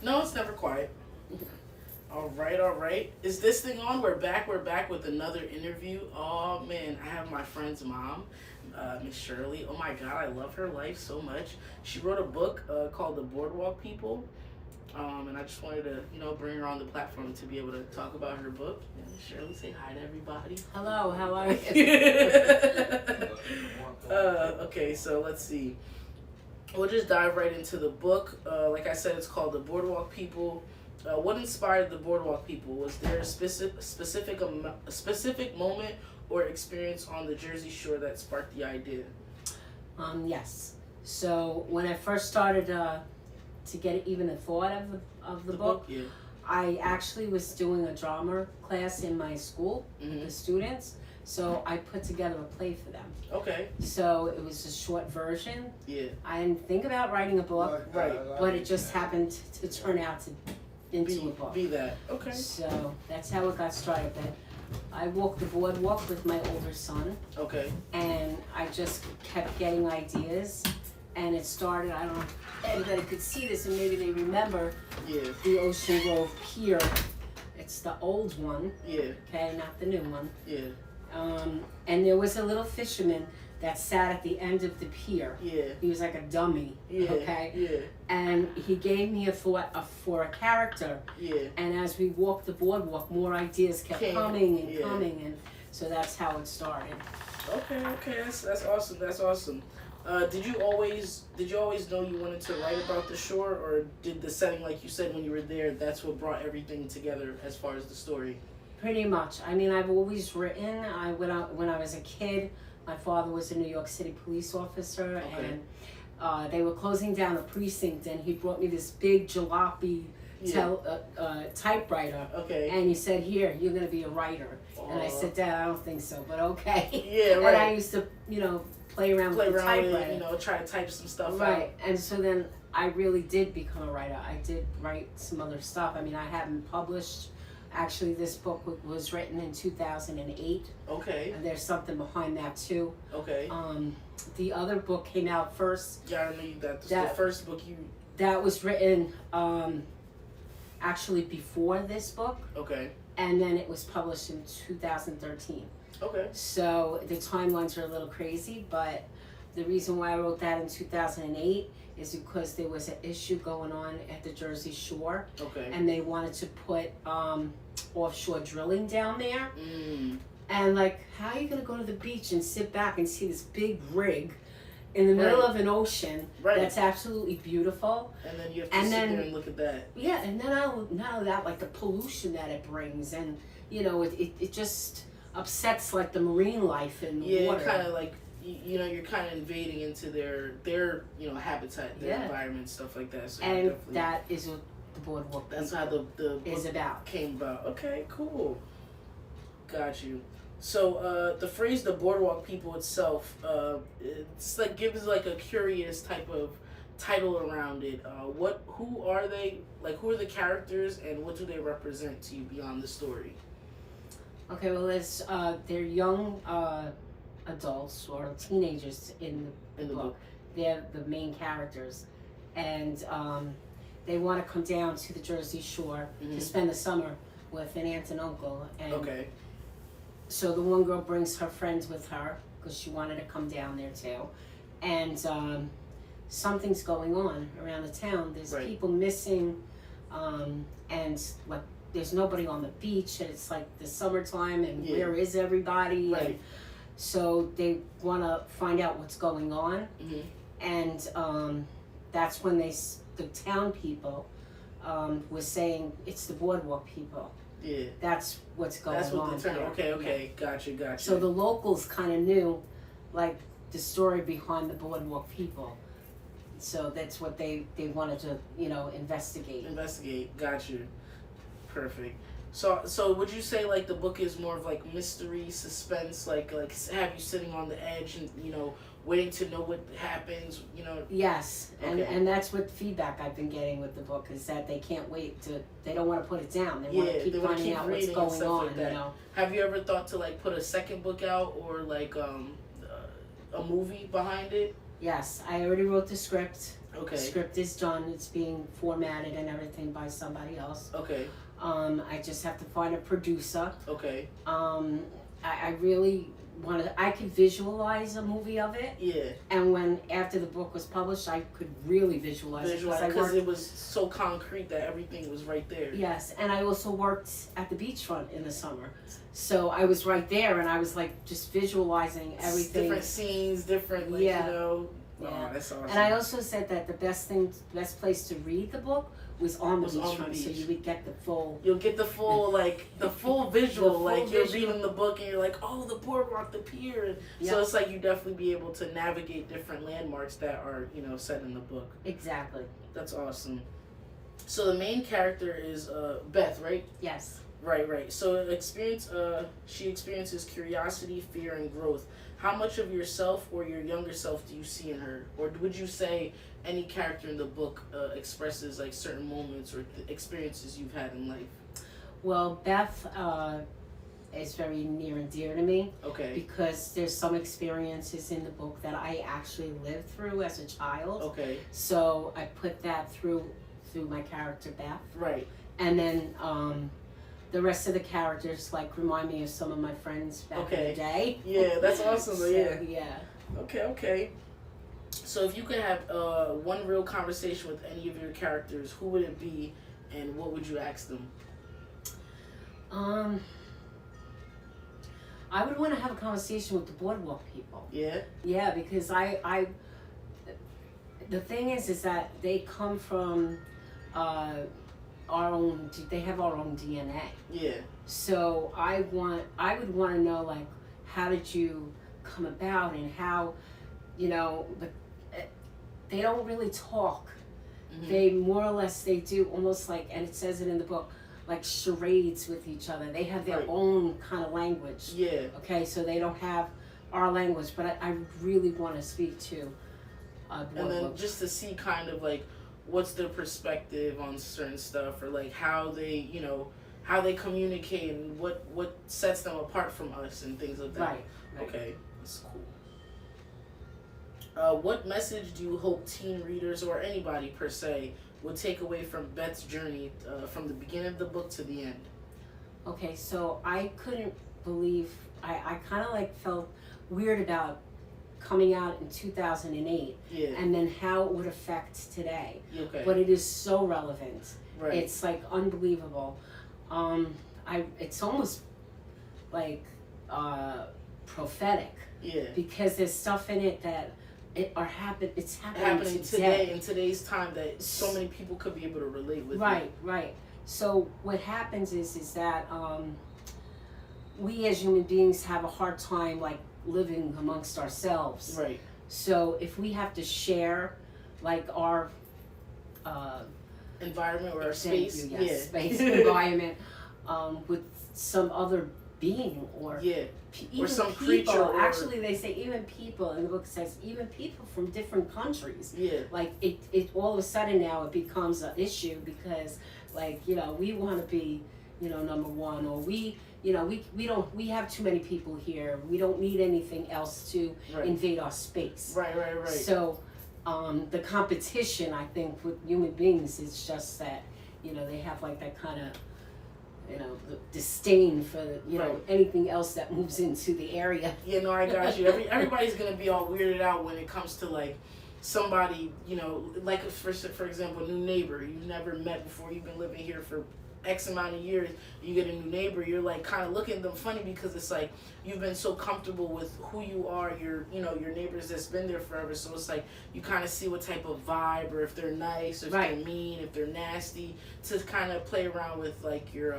No, it's never quiet. All right, all right. Is this thing on? We're back. We're back with another interview. Oh man, I have my friend's mom, Miss Shirley. Oh my God, I love her life so much. She wrote a book called The Boardwalk People, and I just wanted to, bring her on the platform to be able to talk about her book. And Shirley, say hi to everybody. Hello, how are you? Okay, so let's see. We'll just dive right into the book. Like I said, it's called The Boardwalk People. What inspired the Boardwalk People? Was there a specific moment or experience on the Jersey Shore that sparked the idea? Yes. So when I first started to get even a thought of the book, yeah. I actually was doing a drama class in my school, Mm-hmm. the students. So I put together a play for them. Okay. So it was a short version. Yeah. I didn't think about writing a book, Right. but it just happened to turn out into a book. Be that. Okay. So that's how it got started. But I walked the boardwalk with my older son, Okay. and I just kept getting ideas. And it started, I don't know if anybody could see this, and maybe they remember Yeah. the Ocean Grove Pier. It's the old one, Yeah. okay, not the new one. Yeah. And there was a little fisherman that sat at the end of the pier. Yeah. He was like a dummy, Yeah. okay? Yeah. And he gave me a thought for a character. Yeah. And as we walked the boardwalk, more ideas kept coming and Yeah. coming, and so that's how it started. Okay. That's awesome. That's awesome. Did you always know you wanted to write about the shore, or did the setting, like you said, when you were there, that's what brought everything together as far as the story? Pretty much. I mean, I've always written. When I was a kid, my father was a New York City police officer, Okay. and they were closing down a precinct, and he brought me this big jalopy typewriter. Okay. And he said, "Here, you're going to be a writer." And I said, "Dad, I don't think so, but okay." Yeah, right. And I used to, play around with the typewriter. With it, try to type some stuff out. Right. And so then I really did become a writer. I did write some other stuff. I mean, I haven't published. Actually, this book was written in 2008. Okay. And there's something behind that too. Okay. The other book came out first. Yeah, I know that's the first book you. That was written actually before this book. Okay. And then it was published in 2013. Okay. So the timelines are a little crazy, but the reason why I wrote that in 2008 is because there was an issue going on at the Jersey Shore. Okay. And they wanted to put offshore drilling down there. Mm. And like, how are you going to go to the beach and sit back and see this big rig in the middle of an ocean that's absolutely beautiful? And then you have to sit there and look at that. Yeah, and then not only that, like the pollution that it brings, and it just upsets like the marine life in the water. Yeah, kind of like you're kind of invading into their habitat, their environment, stuff like that. So and that is what the boardwalk. That's how the book is about. Came about. Okay, cool. Got you. So the phrase "the boardwalk people" itself, it's like gives like a curious type of title around it. Who are they? Like, who are the characters, and what do they represent to you beyond the story? Okay, well, they're young adults or teenagers in the book. They're the main characters, and they want to come down to the Jersey Shore to spend the summer with an aunt and uncle. And okay. So the one girl brings her friends with her because she wanted to come down there too, and something's going on around the town. There's people missing, and like there's nobody on the beach, and it's like the summertime, and where is everybody? Right. And so they want to find out what's going on, and that's when the town people was saying it's the boardwalk people. Yeah. That's what's going on. That's what the term. Okay. Gotcha. So the locals kind of knew, like, the story behind the boardwalk people. So that's what they wanted to, investigate. Got you. Perfect. So would you say like the book is more of like mystery, suspense, like have you sitting on the edge and waiting to know what happens, Yes, Okay. and that's what feedback I've been getting with the book is that they can't wait they don't want to put it down. They want to keep finding out what's going on. Like that. Have you ever thought to like put a second book out or like a movie behind it? Yes, I already wrote the script. Okay. The script is done. It's being formatted and everything by somebody else. Okay. I just have to find a producer. Okay. I really want to. I could visualize a movie of it. Yeah. And when after the book was published, I could really visualize it because it was so concrete that everything was right there. Yes, and I also worked at the beachfront in the summer, so I was right there, and I was like just visualizing everything. Different scenes, different like, yeah. you know. Yeah. Oh, that's awesome. And I also said that the best place to read the book was on the beachfront, so you would get the full. You'll get the full the full visual, you're visual. reading the book and you're like, oh, the boardwalk, the pier. Yep. So it's like you definitely be able to navigate different landmarks that are set in the book. Exactly. That's awesome. So the main character is Beth, right? Yes. Right. So she experiences curiosity, fear, and growth. How much of yourself or your younger self do you see in her? Or would you say any character in the book expresses like certain moments or experiences you've had in life? Well, Beth is very near and dear to me. Okay. Because there's some experiences in the book that I actually lived through as a child. Okay. So I put that through my character Beth. Right. And then the rest of the characters remind me of some of my friends back in the day. Yeah, that's awesome. So, yeah. Okay. So if you could have one real conversation with any of your characters, who would it be, and what would you ask them? I would want to have a conversation with the Boardwalk people. Yeah. Yeah, because the thing is that they come from they have our own DNA. Yeah. So I would want to know how did you come about and how, but they don't really talk. Mm-hmm. They more or less they do almost and it says it in the book, charades with each other. They have their own kind of language. Yeah. Okay, so they don't have our language, but I really want to speak to. And then just to see kind of what's their perspective on certain stuff, or how they how they communicate and what sets them apart from us and things like that. Right. Okay, that's cool. What message do you hope teen readers or anybody per se would take away from Beth's journey from the beginning of the book to the end? Okay, so I couldn't believe I kind of felt weird about coming out in 2008, and then how it would affect today. Okay. But it is so relevant. Right. It's unbelievable. It's almost prophetic. Yeah. Because there's stuff in it that it's happening today in today's time that so many people could be able to relate with. Right. So what happens is that we as human beings have a hard time living amongst ourselves. Right. So if we have to share our environment or our space, space environment with some other being or or some people, creature. Actually, they say even people, in the book says even people from different countries. Yeah. It all of a sudden now it becomes an issue because we want to be number one, or we have too many people here. We don't need anything else to invade our space. Right. So the competition, I think, with human beings is just that they have that kind of the disdain for anything else that moves into the area. Yeah, no, I got you. Everybody's gonna be all weirded out when it comes to somebody, for example, a new neighbor you've never met before. You've been living here for X amount of years. You get a new neighbor, you're kind of looking at them funny because it's you've been so comfortable with who you are. Your neighbors that's been there forever. So it's you kind of see what type of vibe, or if they're nice, or if they're mean, if they're nasty, to kind of play around with your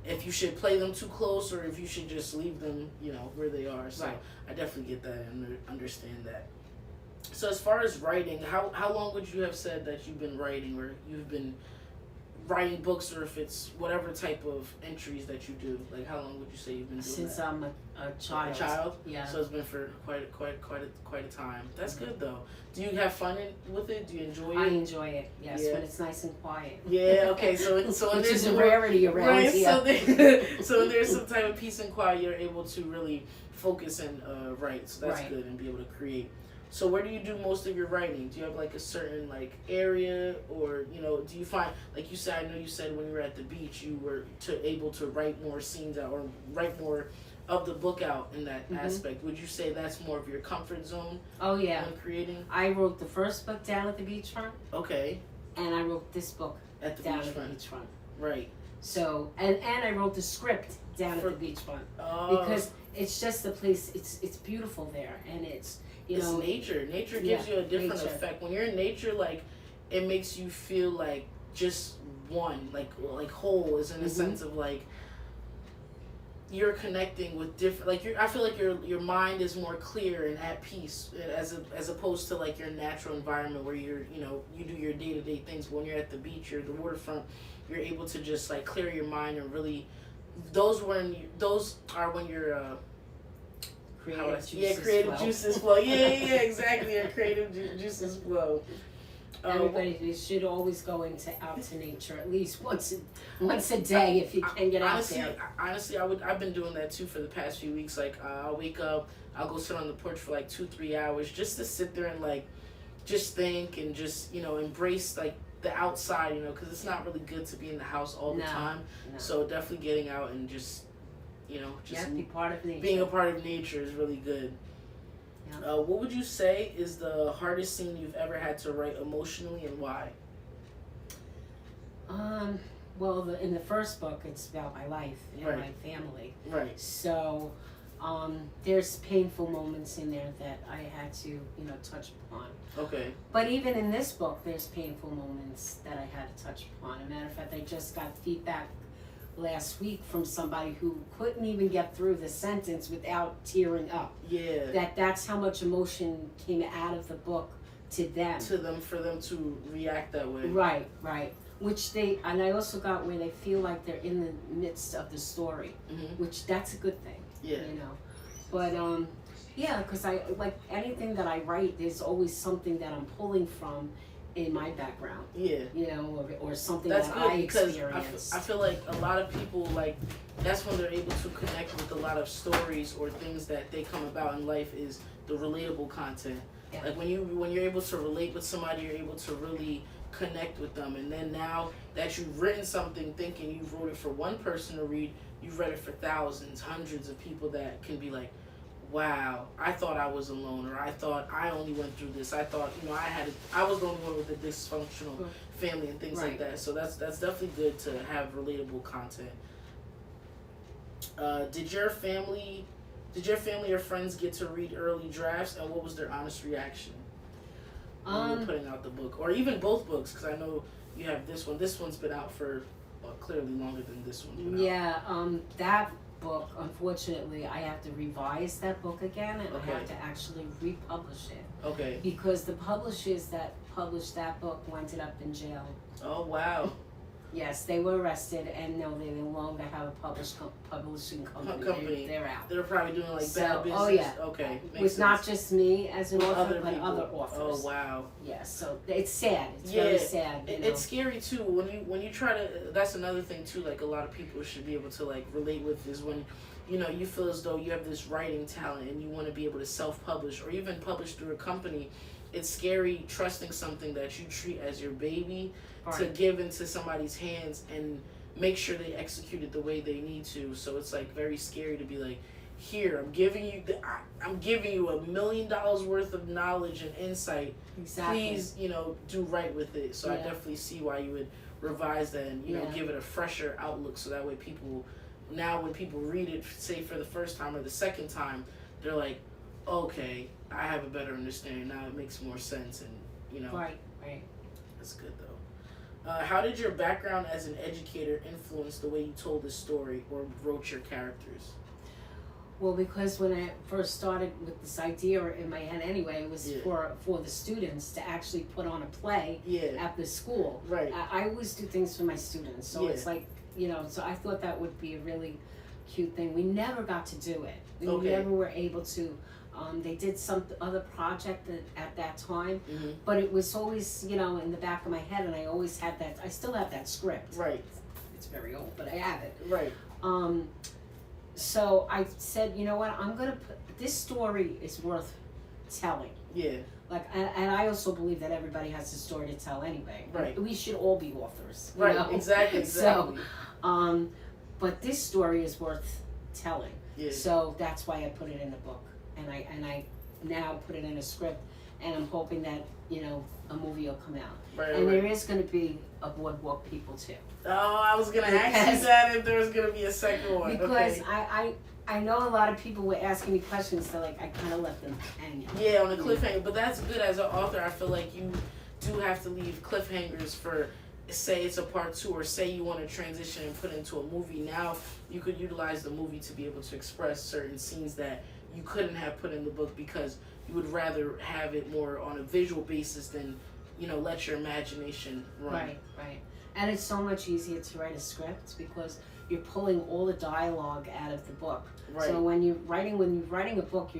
if you should play them too close or if you should just leave them where they are. So I definitely get that and understand that. So as far as writing, how long would you have said that you've been writing, or you've been writing books, or if it's whatever type of entries that you do? How long would you say you've been doing Since that? I'm a child. A child? Yeah. So it's been for quite a time. That's good though. Do you have fun with it? Do you enjoy it? I enjoy it. Yes, when it's nice and quiet. Yeah. Okay. So which is a rarity around here. So when there's some type of peace and quiet, you're able to really focus and write. So that's good, and be able to create. So where do you do most of your writing? Do you have like a certain like area, or do you find, like you said, I know you said when you were at the beach you were able to write more scenes out or write more of the book out in that aspect. Would you say that's more of your comfort zone? Oh yeah. When creating? I wrote the first book down at the beachfront. Okay. And I wrote this book at the down beachfront. At the beachfront. Right. So and I wrote the script down at the beachfront because it's just the place. It's beautiful there, and it's nature. Nature gives you a different effect. When you're in nature, like it makes you feel like just one, like whole, is in a sense of like you're connecting with different. Like I feel like your mind is more clear and at peace as opposed to like your natural environment where you do your day-to-day things. But when you're at the beach or the waterfront, you're able to just like clear your mind and really. Those are when you're creative juices flow. Yeah, exactly. Your creative juices flow. Everybody should always go out to nature at least once a day if you can get out there. Honestly, I've been doing that too for the past few weeks. Like I'll wake up, I'll go sit on the porch for like 2-3 hours just to sit there and like just think and just embrace like the outside, because it's not really good to be in the house all the time. No. So definitely getting out and just be part of nature. Being a part of nature is really good. Yeah. What would you say is the hardest scene you've ever had to write emotionally, and why? Well, in the first book, it's about my life and my family. Right. So, there's painful moments in there that I had to, touch upon. Okay. But even in this book, there's painful moments that I had to touch upon. As a matter of fact, I just got feedback last week from somebody who couldn't even get through the sentence without tearing up. Yeah. That's how much emotion came out of the book to them. For them to react that way. Right. And I also got where they feel like they're in the midst of the story, which that's a good thing. Yeah. But because I like anything that I write, there's always something that I'm pulling from in my background. Yeah. Or something that's that good I because experienced. I feel like a lot of people, like, that's when they're able to connect with a lot of stories or things that they come about in life, is the relatable content. Yeah. Like when you're able to relate with somebody, you're able to really connect with them. And then now that you've written something thinking you wrote it for one person to read, you've read it for thousands, hundreds of people that can be like, wow, I thought I was alone, or I thought I only went through this. I thought, I was the only one with a dysfunctional family and things like that. So that's definitely good to have relatable content. Did your family or friends get to read early drafts, and what was their honest reaction when you were putting out the book, or even both books? Because I know you have this one. This one's been out for clearly longer than this one. Yeah, that book, unfortunately, I have to revise that book again, and I have to actually republish it. Okay. Because the publishers that published that book ended up in jail. Oh, wow. Yes, they were arrested, and no, they no longer have a publishing company. They're out. They're probably doing like bad business. Oh yeah. Okay. With not just me as an author, but other authors. Oh wow. Yeah, so it's sad. It's very sad. It's scary too when you try to. That's another thing too. Like a lot of people should be able to like relate with, is when you feel as though you have this writing talent and you want to be able to self-publish or even publish through a company. It's scary trusting something that you treat as your baby to give into somebody's hands and make sure they execute it the way they need to. So it's like very scary to be like, here, I'm giving you $1 million worth of knowledge and insight. Exactly. Please, do right with it. So I definitely see why you would revise that and give it a fresher outlook, so that way people, now when people read it, say for the first time or the second time, they're like, okay, I have a better understanding now. It makes more sense, and Right. That's good though. How did your background as an educator influence the way you told the story or wrote your characters? Well, because when I first started with this idea in my head anyway, it was for the students to actually put on a play at the school. Right. I always do things for my students, so it's like, so I thought that would be a really cute thing. We never got to do it. We never were able to. They did some other project at that time, but it was always, in the back of my head, and I always had that. I still have that script. Right. It's very old, but I have it. Right. So I said, you know what? I'm gonna put this story is worth telling. Yeah. Like, and I also believe that everybody has a story to tell anyway. Right. We should all be authors. Right. Know? Exactly. So, but this story is worth telling. Yeah. So that's why I put it in the book, and I now put it in a script, and I'm hoping that a movie will come out. Right. And there is going to be a Boardwalk People too. Oh, I was gonna ask you that if there was gonna be a second one. Because okay. I know a lot of people were asking me questions, so like I kind of left them hanging. Yeah, on a cliffhanger. But that's good as an author. I feel like you do have to leave cliffhangers for, say it's a part 2, or say you want to transition and put into a movie. Now you could utilize the movie to be able to express certain scenes that you couldn't have put in the book because you would rather have it more on a visual basis than, let your imagination run. Right. And it's so much easier to write a script because you're pulling all the dialogue out of the book. Right. So when you're writing a book,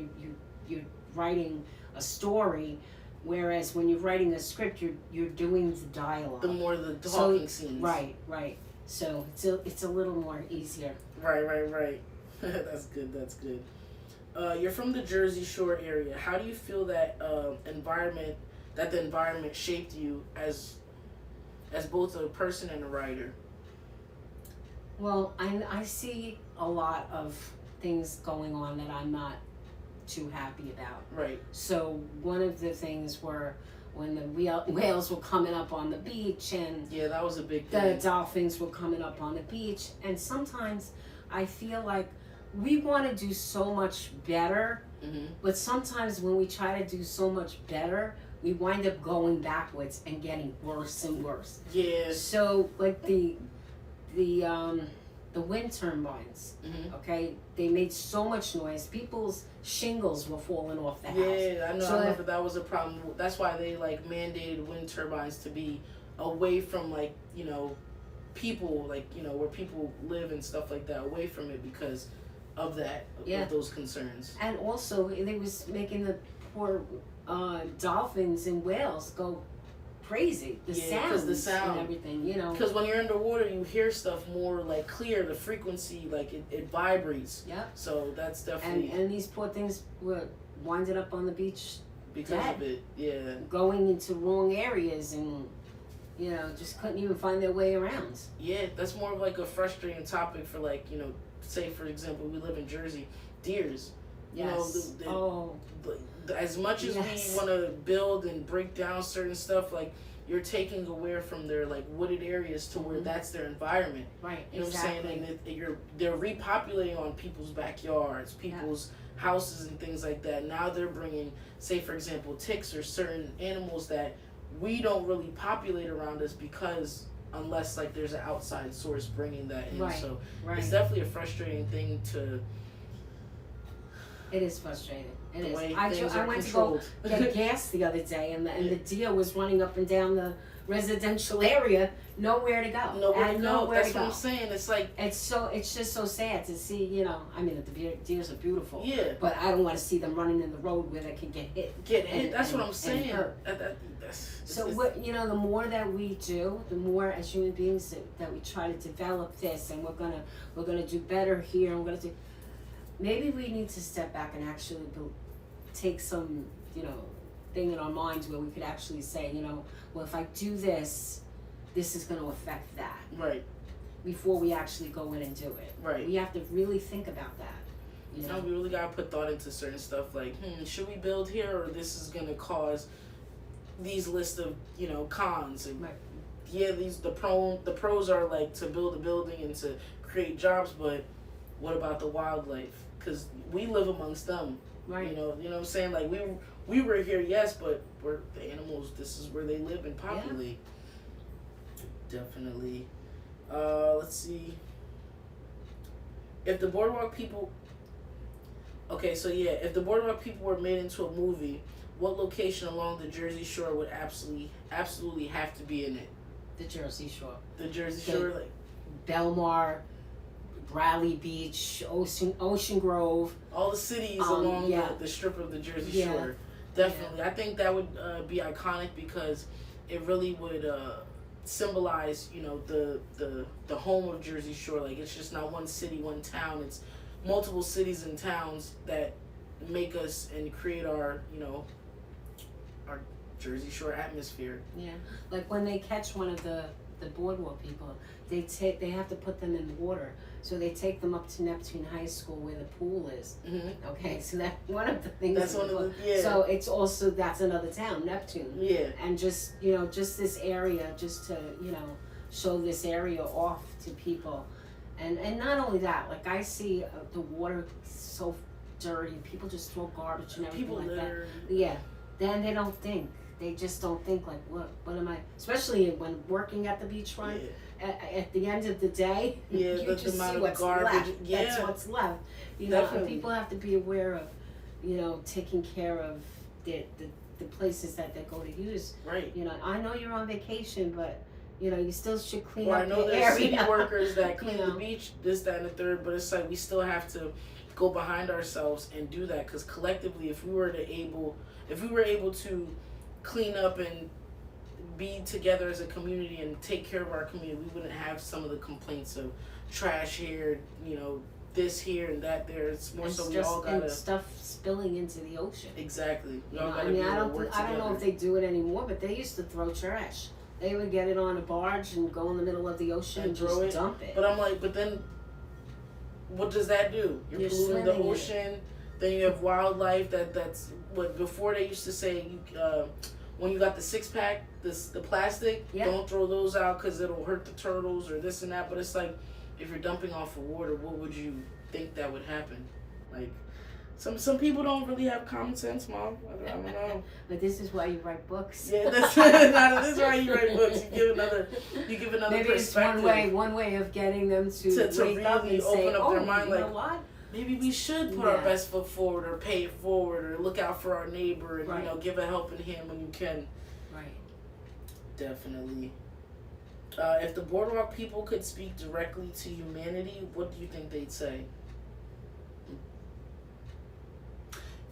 you're writing a story, whereas when you're writing a script, you're doing the dialogue. The more the talking scenes. Right. So it's a little more easier. Right. That's good. You're from the Jersey Shore area. How do you feel that the environment shaped you as both a person and a writer? Well, I see a lot of things going on that I'm not too happy about. Right. So one of the things were when the whales were coming up on the beach, and yeah, that was a big thing. The dolphins were coming up on the beach, and sometimes I feel like we want to do so much better, but sometimes when we try to do so much better, we wind up going backwards and getting worse and worse. Yeah. So like the wind turbines, okay, they made so much noise. People's shingles were falling off the house. Yeah, I know. So I remember that was a problem. That's why they mandated wind turbines to be away from people, where people live and stuff like that, away from it because of that, of those concerns. And also, they was making the poor dolphins and whales go crazy. The sounds and everything, Because when you're underwater, you hear stuff more clear. The frequency, it vibrates. Yeah. So that's definitely. And these poor things were winded up on the beach because of it. Yeah. Going into wrong areas and just couldn't even find their way around. Yeah, that's more of a frustrating topic for say for example, we live in Jersey, deers. Yes. As much as we want to build and break down certain stuff, you're taking away from their wooded areas to where that's their environment. Right. You know exactly. what I'm saying? And they're repopulating on people's backyards, people's houses and things like that. Now they're bringing, say for example, ticks or certain animals that we don't really populate around us because unless there's an outside source bringing that in. Right. So right. It's definitely a frustrating thing to. It is frustrating. It is. I went to go get gas the other day, and the deer was running up and down the residential area, nowhere to go. Nowhere to go. That's what I'm saying. It's just so sad to see. I mean, the deers are beautiful. Yeah. But I don't want to see them running in the road where they can get hit. That's what I'm saying. So the more that we do, the more as human beings that we try to develop this, and we're gonna do better here, and we're gonna do. Maybe we need to step back and actually take some, thing in our minds where we could actually say, well, if I do this, this is going to affect that. Right. Before we actually go in and do it. Right. We have to really think about that. No, we really got to put thought into certain stuff should we build here or this is going to cause these list of, cons. And right. Yeah, the pros are to build a building and to create jobs, but what about the wildlife? Because we live amongst them. Right. You know what I'm saying? We were here, yes, but we're the animals. This is where they live and populate. Yeah. Definitely. Let's see. If the Boardwalk People. Okay, so if the Boardwalk People were made into a movie, what location along the Jersey Shore would absolutely have to be in it? The Jersey Shore. The Jersey Shore, Belmar, Bradley Beach, Ocean Grove. All the cities along the strip of the Jersey Shore. Definitely. Yeah. I think that would be iconic because it really would symbolize, the home of Jersey Shore. It's just not one city, one town. It's multiple cities and towns that make us and create our, you know, our Jersey Shore atmosphere. Yeah, like when they catch one of the boardwalk people, they have to put them in the water. So they take them up to Neptune High School where the pool is. Mm-hmm. Okay, so that's one of the things. That's one of the, yeah. So it's also, that's another town, Neptune. Yeah. And just, you know, just this area, just to, you know, show this area off to people. And not only that, like I see the water so dirty, people just throw garbage and everything People like litter. that. Yeah, then they don't think. They just don't think like, what am I, especially when working at the beachfront. Yeah. At the end of the day, Yeah, you just see what's left. Yeah. That's what's left. You know, Definitely. and people have to be aware of, you know, taking care of the places that they go to use. Right. You know, I know you're on vacation, but you know, you still should clean Well, up I know the there's area. city workers that clean You know. the beach, this, that, and the third, but it's like we still have to go behind ourselves and do that, because collectively, if we were able to clean up and be together as a community and take care of our community, we wouldn't have some of the complaints of trash here, you know, this here and that there. It's more so we all gotta, and stuff spilling into the ocean. exactly. We You all know, gotta I mean, be able to work I don't know if together. they do it anymore, but they used to throw trash. They would get it on a barge and go in the middle of the ocean and throw just it. dump it. But I'm like, but then, what does that do? You're polluting the swimming in it. ocean. Then you have wildlife. That's what before they used to say. When you got the 6-pack, the plastic, Yeah. don't throw those out because it'll hurt the turtles or this and that. But it's like, if you're dumping off of water, what would you think that would happen? Like, some people don't really have common sense, Mom. I don't know. But this is why you write books. Yeah, this is why you write books. You give another Maybe it's perspective. one way of getting them to wake up really and say, open up their mind, you know like, what? maybe we should put our best foot forward, or pay it forward, or look out for our neighbor, and Right. you know, give a helping hand when you can. Right. Definitely. If the boardwalk people could speak directly to humanity, what do you think they'd say?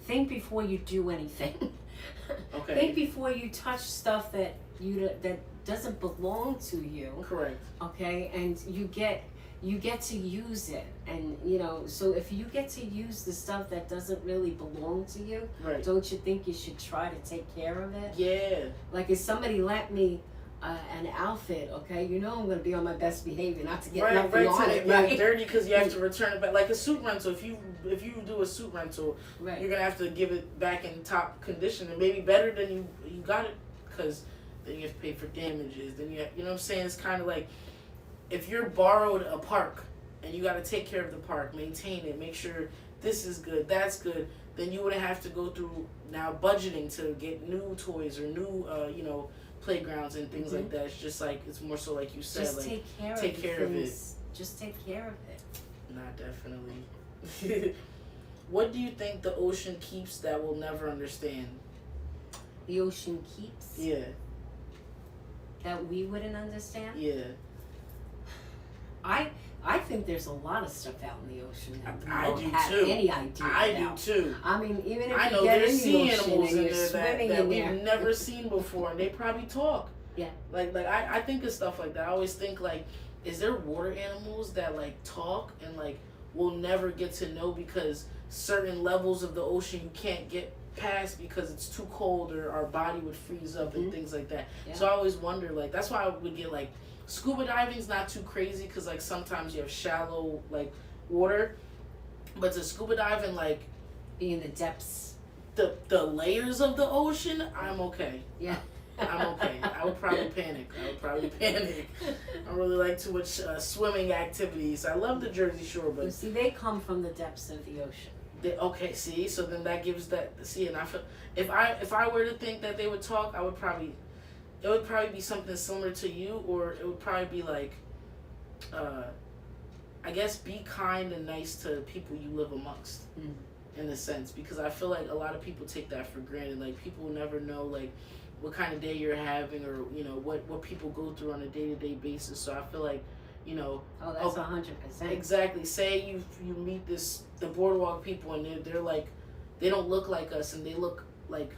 Think before you do anything. Okay. Think before you touch stuff that doesn't belong to you. Correct. Okay, and you get to use it, and you know, so if you get to use the stuff that doesn't really belong to you, Right. don't you think you should try to take care of it? Yeah. Like if somebody lent me an outfit, okay, you know I'm gonna be on my best behavior, not to get Right. nothing on To it, get right? dirty because you have to return it back. Like a suit rental. If you do a suit rental, Right. you're gonna have to give it back in top condition, and maybe better than you got it, because then you have to pay for damages. Then you know what I'm saying? It's kind of like, if you're borrowed a park and you got to take care of the park, maintain it, make sure this is good, that's good, then you wouldn't have to go through now budgeting to get new toys or new playgrounds and things like that. It's just like, it's more so like you said, Just like take care of it. Just take care of it. Not definitely. What do you think the ocean keeps that we'll never understand? The ocean keeps Yeah. that we wouldn't understand. Yeah. I think there's a lot of stuff out in the ocean that we I don't do have too. any idea I about. do too. I mean, even if I you know get there's in sea the ocean animals and in you're there swimming that in we've there, never seen before, and they probably talk. Yeah. Like I think of stuff like that. I always think like, is there water animals that like talk and like we'll never get to know because certain levels of the ocean you can't get past because it's too cold or our body would freeze up and things like that. Yeah. So I always wonder, like, that's why I would get like, scuba diving's not too crazy because like sometimes you have shallow like water, but to scuba dive and like be in the depths. the layers of the ocean, I'm okay. Yeah. I'm okay. I would probably panic. I really like too much swimming activities. I love the Jersey Shore, but See, they come from the depths of the ocean. okay. See, so then that gives that. See, and I feel if I were to think that they would talk, it would probably be something similar to you, or it would probably be like, I guess, be kind and nice to people you live amongst. In a sense, because I feel like a lot of people take that for granted. Like, people will never know like what kind of day you're having, or you know what people go through on a day-to-day basis. So I feel like, you know, Oh, that's 100%. exactly. Say you meet the boardwalk people, and they're like, they don't look like us, and they look like,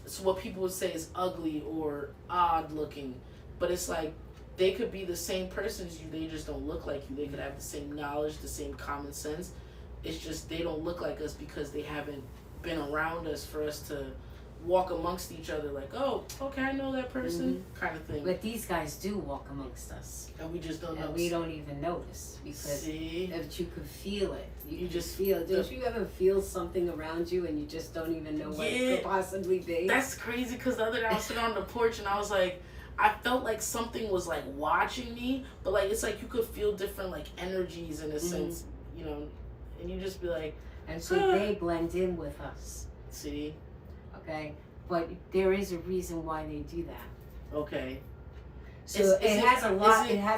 so what people would say is ugly or odd looking, but it's like they could be the same person as you. They just don't look like you. They could have the same knowledge, the same common sense, it's just they don't look like us because they haven't been around us for us to walk amongst each other like, oh, okay, I know that person, kind of thing. But these guys do walk amongst us. And we just don't know. And we don't even notice because if you could feel it. You just feel it. Don't you ever feel something around you and you just don't even know what it could possibly be? That's crazy because the other day I was sitting on the porch and I was like, I felt like something was like watching me, but like it's like you could feel different like energies in a sense, you know, and you just be like, and so they blend in with us. See? Okay, but there is a reason why they do that. Okay. So it has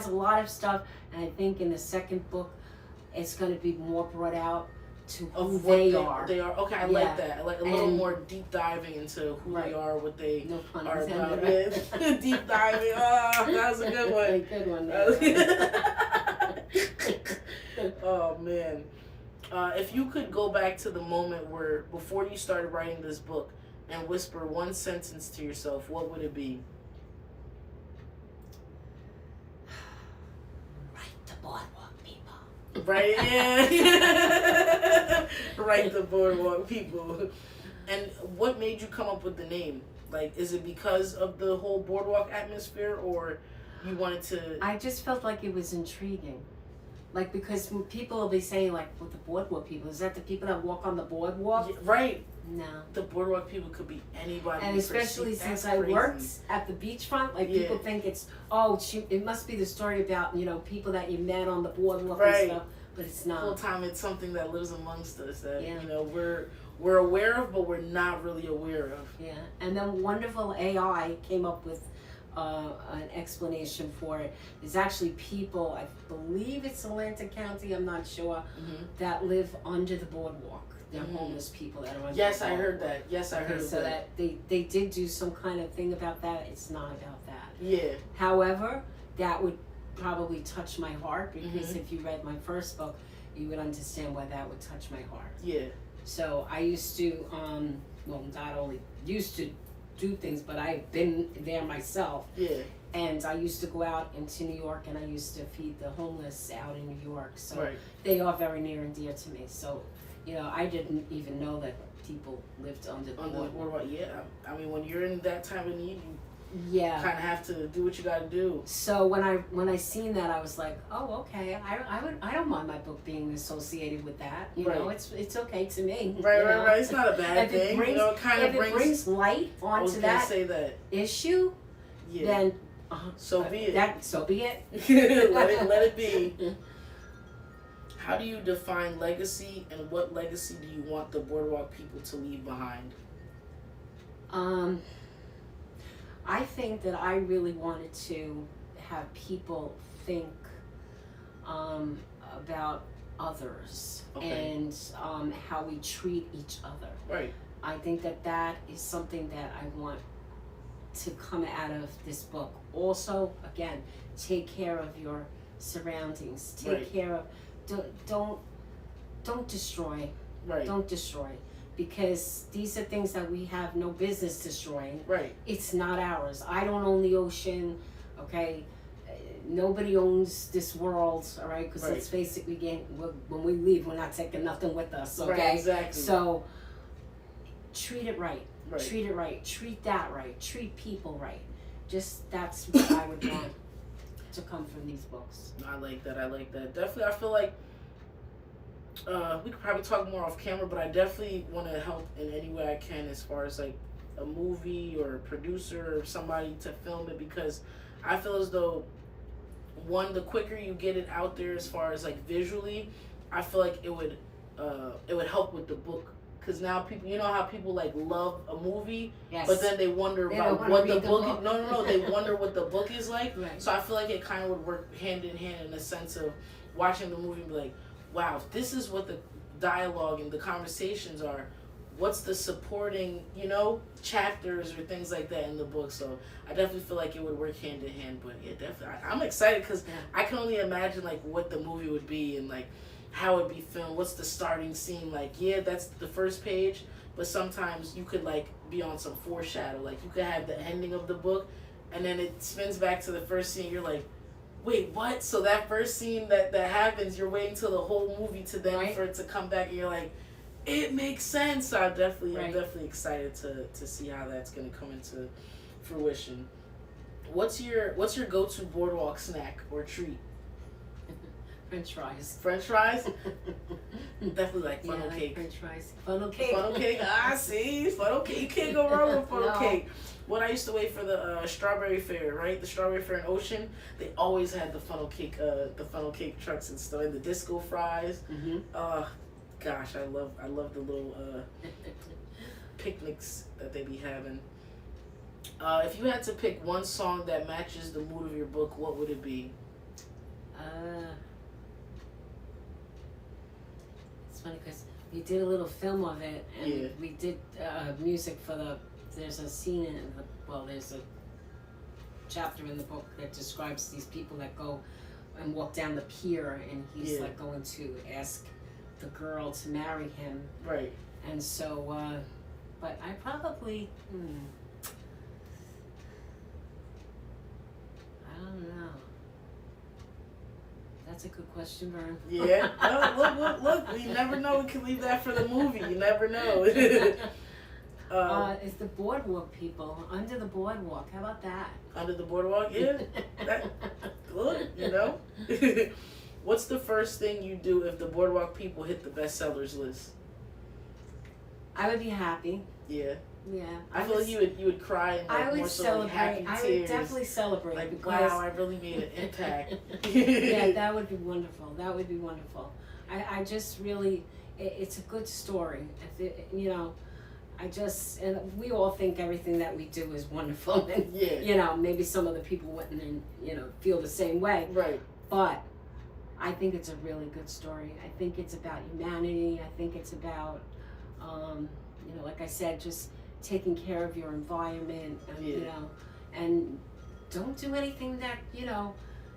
a lot of stuff, and I think in the second book, it's going to be more brought out to who they are. They are okay. I like that. I like a little more deep diving into who they are, what they are about. Deep diving. Oh, that was a good one. Good one. Oh man. If you could go back to the moment where before you started writing this book and whisper one sentence to yourself, what would it be? Write the boardwalk, people. Right, yeah. Write the boardwalk, people. And what made you come up with the name? Like, is it because of the whole boardwalk atmosphere, or you wanted to? I just felt like it was intriguing. Like, because people will be saying, like, with the boardwalk people, is that the people that walk on the boardwalk? Yeah, right. No. The boardwalk people could be anybody. And especially since I worked at the beachfront, like, people think it's, it must be the story about, you know, people that you met on the boardwalk and stuff, but it's not. Full time, it's something that lives amongst us that, you know, we're aware of, but we're not really aware of. Yeah. And then wonderful AI came up with an explanation for it. There's actually people, I believe it's Atlantic County, I'm not sure, that live under the boardwalk. They're homeless people that are under the boardwalk. I heard that. Yes, I heard so that. They did do some kind of thing about that. It's not about that. Yeah. However, that would probably touch my heart because if you read my first book, you would understand why that would touch my heart. Yeah. So I used to, well, not only used to do things, but I've been there myself. Yeah. And I used to go out into New York and I used to feed the homeless out in New York. So right. They are very near and dear to me. So, you know, I didn't even know that people lived under the boardwalk. Yeah. I mean, when you're in that time of need, you kind of have to do what you got to do. So when I seen that, I was like, oh, okay. I don't mind my book being associated with that. You know, it's okay to me. Right. It's not a bad thing. Brings, you know, if it brings light onto that issue, then so be it. So be it. let it be. How do you define legacy, and what legacy do you want the boardwalk people to leave behind? I think that I really wanted to have people think about others and how we treat each other. Right. I think that is something that I want to come out of this book. Also, again, take care of your surroundings. Take care of. Don't destroy. Right. Don't destroy. Because these are things that we have no business destroying. Right. It's not ours. I don't own the ocean, okay? Nobody owns this world, all right? Because let's face it, when we leave, we're not taking nothing with us, okay? Right, exactly. So, treat it right. Treat it right. Treat that right. Treat people right. That's what I would want to come from these books. I like that. Definitely, I feel like we could probably talk more off camera, but I definitely want to help in any way I can as far as like a movie or a producer or somebody to film it, because I feel as though the quicker you get it out there as far as like visually, I feel like it would help with the book. Because now people, you know how people like love a movie, but then they wonder about what the book is. No, they wonder what the book is like. Right. So I feel like it kind of would work hand in hand in the sense of watching the movie and be like, wow, if this is what the dialogue and the conversations are, what's the supporting, chapters or things like that in the book. So I definitely feel like it would work hand in hand. But yeah, definitely, I'm excited because I can only imagine like what the movie would be and like how it'd be filmed. What's the starting scene like? Yeah, that's the first page, but sometimes you could like be on some foreshadow. Like you could have the ending of the book, and then it spins back to the first scene. You're like, wait, what? So that first scene that happens, you're waiting till the whole movie to then Right. for it to come back, and you're like, it makes sense. So I'm Right. definitely excited to see how that's gonna come into fruition. What's your go-to boardwalk snack or treat? French fries. French fries? Definitely like funnel like cake. French fries. Funnel cake. Funnel cake. See, funnel cake. You can't go wrong with funnel No. cake. When I used to wait for the strawberry fair, right? The strawberry fair in Ocean, they always had the funnel cake trucks and stuff, and the disco fries. Mm-hmm. Gosh, I love the little picnics that they be having. If you had to pick one song that matches the mood of your book, what would it be? It's funny because we did a little film of it, and we did music for there's a scene there's a chapter in the book that describes these people that go and walk down the pier, and he's like going to ask the girl to marry him. Right. And so, but I probably, I don't know. That's a good question, Vern. Yeah. No, look. We never know. We can leave that for the movie. You never know. It's the boardwalk people. Under the boardwalk. How about that? Under the boardwalk? Yeah. Look, you know. What's the first thing you do if the boardwalk people hit the bestsellers list? I would be happy. Yeah. Yeah. I feel like you would cry and like, I would more so celebrate. like happy I tears. would definitely celebrate. Like, because, wow, I really made an impact. yeah, that would be wonderful. That would be wonderful. I just really, it's a good story. And we all think everything that we do is wonderful. And, yeah. Maybe some other people wouldn't, feel the same way. Right. But I think it's a really good story. I think it's about humanity. I think it's about, like I said, just taking care of your environment, and, and don't do anything that,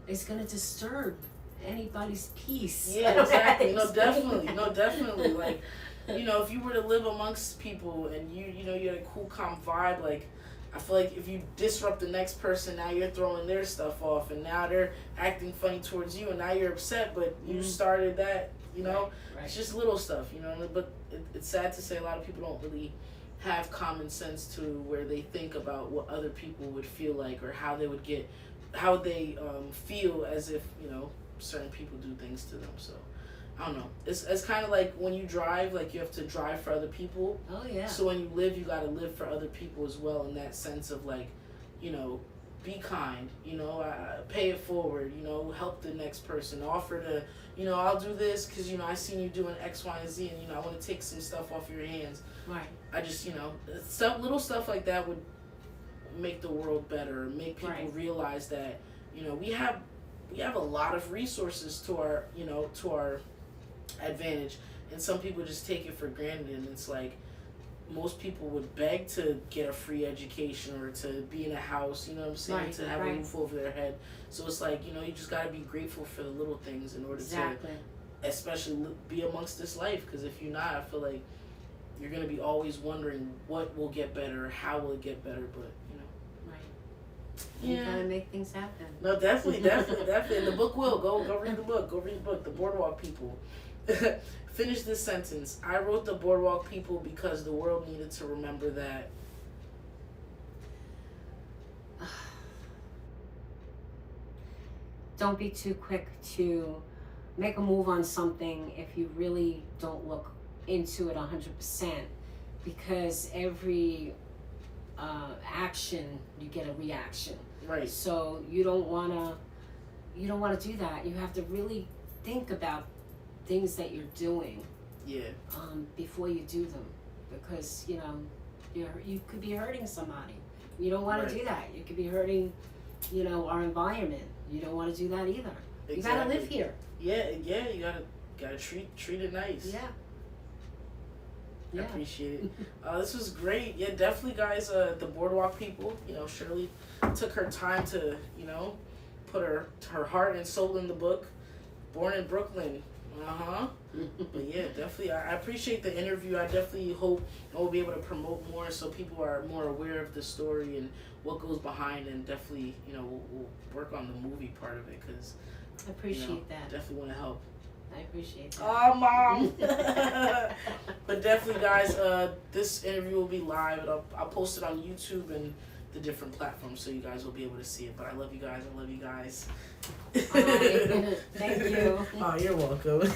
is going to disturb anybody's peace. Yeah, exactly. Definitely. Like, if you were to live amongst people and you had a cool, calm vibe, like, I feel like if you disrupt the next person, now you're throwing their stuff off, and now they're acting funny towards you, and now you're upset, but you started that, Right. It's just little stuff, but it's sad to say a lot of people don't really have common sense to where they think about what other people would feel like, or how they feel as if, certain people do things to them. So I don't know. It's kind of like when you drive, like you have to drive for other people. Oh yeah. So when you live, you got to live for other people as well, in that sense of like, be kind, pay it forward, help the next person, offer to, I'll do this because, I seen you doing X, Y, and Z, and, I want to take some stuff off your hands. Right. I just, little stuff like that would make the world better, make people realize that, we have a lot of resources to our advantage, and some people just take it for granted, and it's like, most people would beg to get a free education or to be in a house, you know what I'm saying, to have a roof over their head. So it's like, you just got to be grateful for the little things in order to especially be amongst this life, because if you're not, I feel like you're going to be always wondering what will get better, how will it get better, but, You gotta make things happen. No, definitely. And the book will. Go read the book. The Boardwalk People. Finish this sentence. I wrote The Boardwalk People because the world needed to remember that. Don't be too quick to make a move on something if you really don't look into it 100%, because every action, you get a reaction. Right. So you don't wanna do that. You have to really think about things that you're doing. Yeah. Before you do them, because you could be hurting somebody. You don't want to do that. You could be hurting, our environment. You don't want to do that either. Exactly. You gotta live here. Yeah. You gotta treat it nice. Yeah. I appreciate it. This was great. Yeah, definitely, guys. The Boardwalk People. Shirley took her time to, put her heart and soul in the book. Born in Brooklyn. But yeah, definitely, I appreciate the interview. I definitely hope I will be able to promote more so people are more aware of the story and what goes behind, and definitely, we'll work on the movie part of it, because I appreciate that. Definitely want to help. I appreciate that. Oh, Mom. But definitely, guys, this interview will be live, and I'll post it on YouTube and the different platforms so you guys will be able to see it. But I love you guys. I love you guys. Bye. Thank you. Oh, you're welcome.